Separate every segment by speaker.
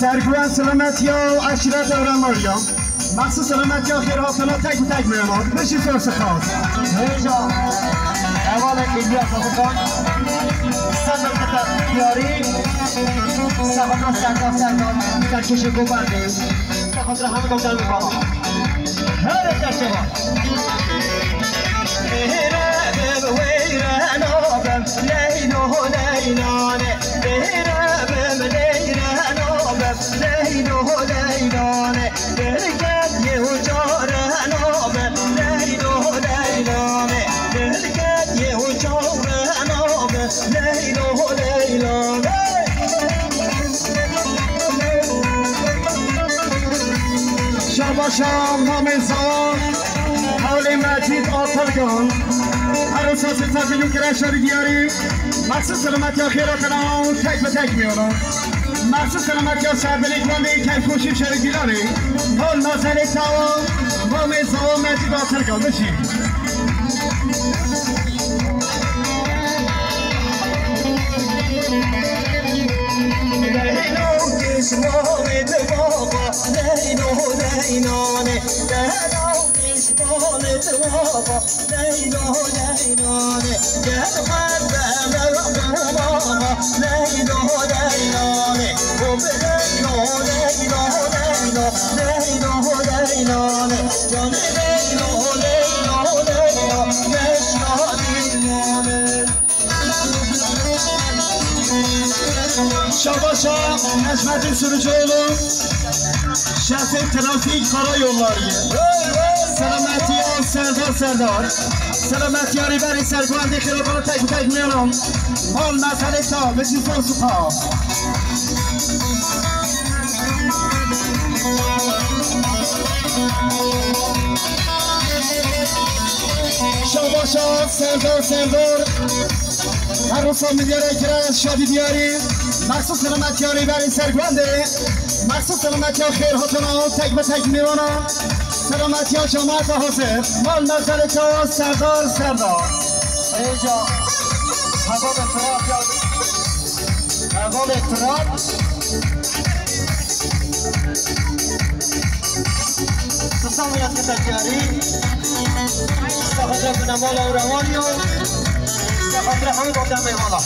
Speaker 1: سرگوان سلامتی ها عشرت آراماریا مخصوص سلامتی ها خیراتنا تک و تک میامد بشی سرس خواست
Speaker 2: هیجا اول ایلیا خواستان سندر کتر بیاری سخاطر سرکار در کش گوبنده سخاطر همه دادر میکنم هر کشه با
Speaker 1: شام نامزان حال مجید آترگان عروسات سازیون کرشاری دیاری مخصوص سلامتی ها خیراتنا تک به تک میارم مخصوص سلامتی ها سربلیک وانده کیف کوشیم شری دیلاری حال نازلی تاوان نامزان مجید آترگان بشید Şabaşa Necmettin Sürücüoğlu Şefik Trafik Karayolları Selametiye Serdar Selametiye Riberi Serguandi Khirabanı tek tekmiyorum Hal mesele ta Beşi Fonsu ta Şabaşa Serdar عروسان می‌داره که شادی دیاری مخصوص سلامتی ها ریبری سرگونده مخصوص سلامتی ها خیر هاتنا تک به تک میوانم سلامتی ها جماعت حاضر مال نظر تا سردار
Speaker 2: اینجا هوا به تراب تصميمات كتجاري استخدام نمالا وروانيو استخدام حميد قدام مالا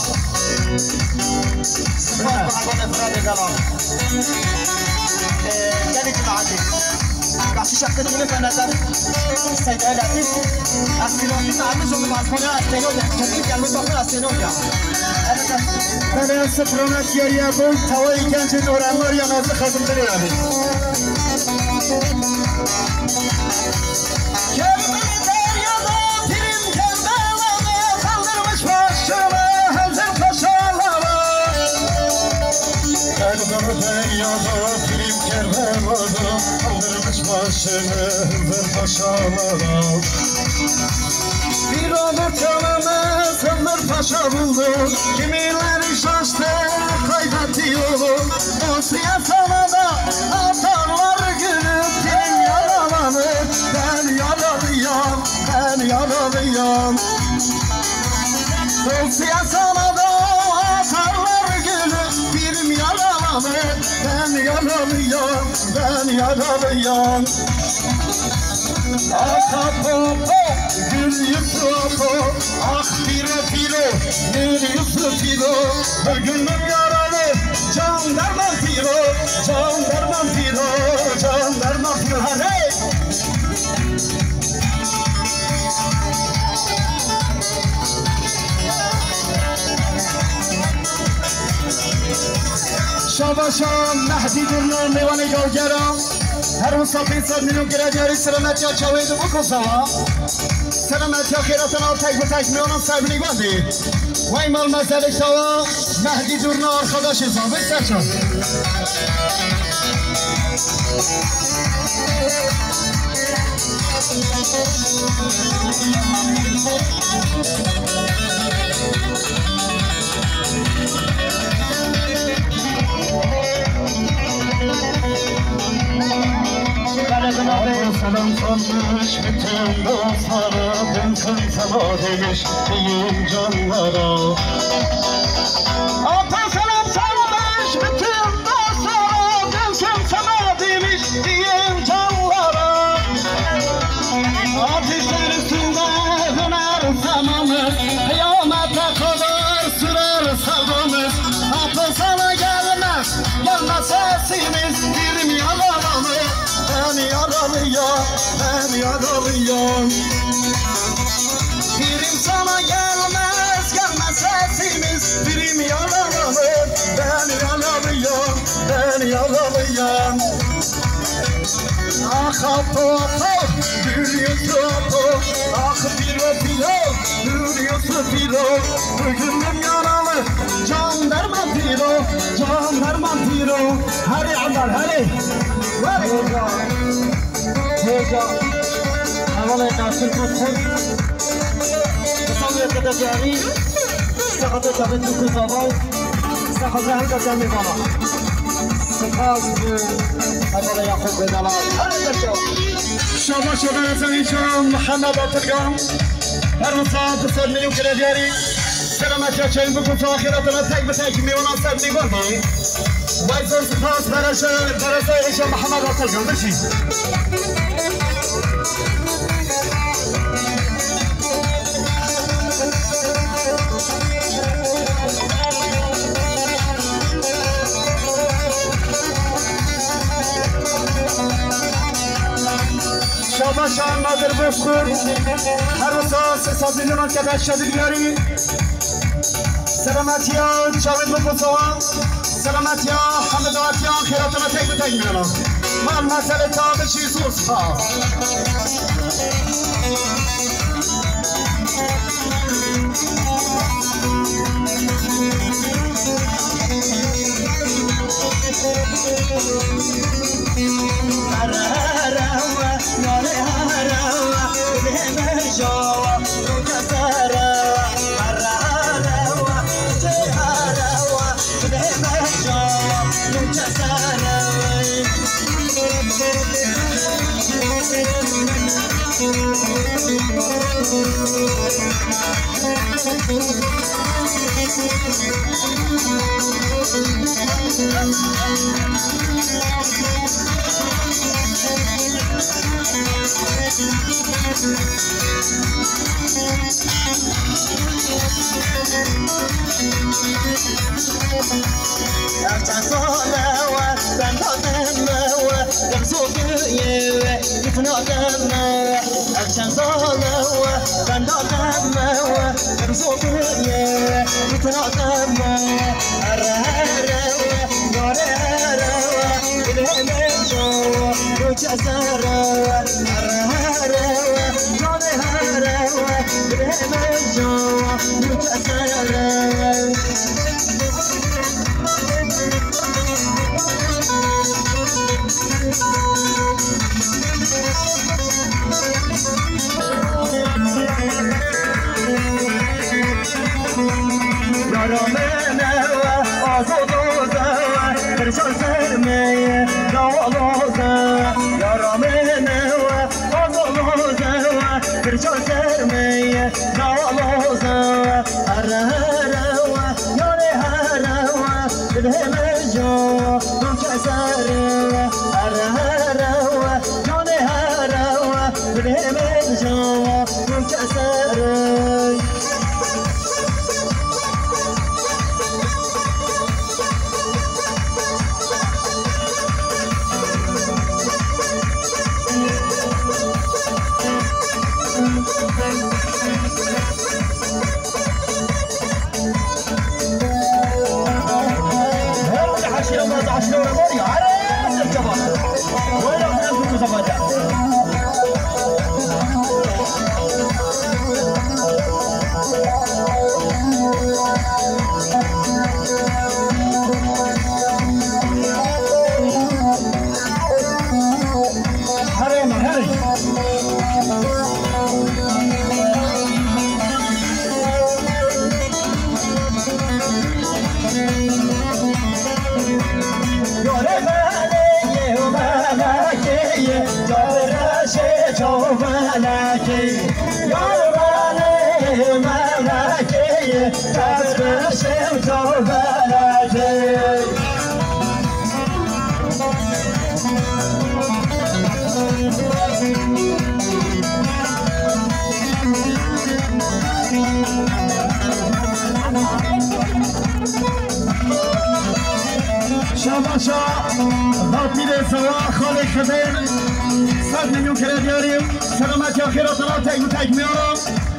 Speaker 2: سبحان الله فراد دلال يعني جماعتي كاشي شخص من فنادر سيداتي أسيرون تعمل شغل معصومة أسيرون كذلك يعمل شغل أسيرون يا
Speaker 1: أنا سفرنا كيريا بول توي كان جنور أمر يا ناس خزم درياني Bir ömür çalamaz, ömür paşa buldu. Kimileri şaştı, kaybetti yolu. O siyasana da atarlar gülüp. Ben yaralanır, ben yaralıyam, ben yaralıyam. O siyasana da atarlar gülüp. Birim yaralanır, ben yaralıyam, ben yaralıyam. Akapo, gül yusufu, ah piro piro, gül yusufu, gönlüm yaralı, can derman piro, can derman piro, can derman piro, hey! شاباشان مهدی درنو میوانی گوگرام هر وصافی صد میلیون گرادیاری سلامتی ها چاوید و بکوساوا سلامتی ها خیراتنا و تک به تک میانم سربینی گاندی و ایمال مزدلک تاوا مهدی درنو آرخداش زابه سرچان Selam sanmış bütün dostlara, ben sana demiş diyeyim canlara. Ata selam sanmış bütün dostlara, ben sana demiş diyeyim canlara. Ateşler üstünde döner samamız, kıyamete kadar sürer savamız. Ata sana gelmez, gelmez sesimiz, birim yalanımız. Ben yaralıyam, ben yaralıyam. Birim sana gelmez, gelmez sesimiz. Birim yaralıyam, ben yaralıyam, ben yaralıyam. Ah apo, gül yusufu, ah piro piro, gül yusufu. Gönlüm yaralı, can derman piro, can derman piro. Hadi Amar, hadi.
Speaker 2: هيجا حوالي 20 فصل تصميم كتجاري استخدام جابت الكتابات استخدام هيدا جامي بالا سپاس حوالي يعقوب بدلال
Speaker 1: شما شما نزنیشم محمد آترگان هر وصاب بسر میلیون گرادیاری سلامتی ها چین بکن تا آخراتنا تک به تک میوانان سب نیگاندی وایزر سپاس برای محمد آترگان بشی شاباشان مادر بفخور هر وصاص سازیلمان که داشته بیاری سلامتی ها جاوید بکوسوان سلامتی ها حمدواتی ها خیراتنا تک به تک میانم من مسئله تا بشی سوس ها خالق خبیر 100 میلیون کرد بیاریم سلامتی آخرات را تک میارم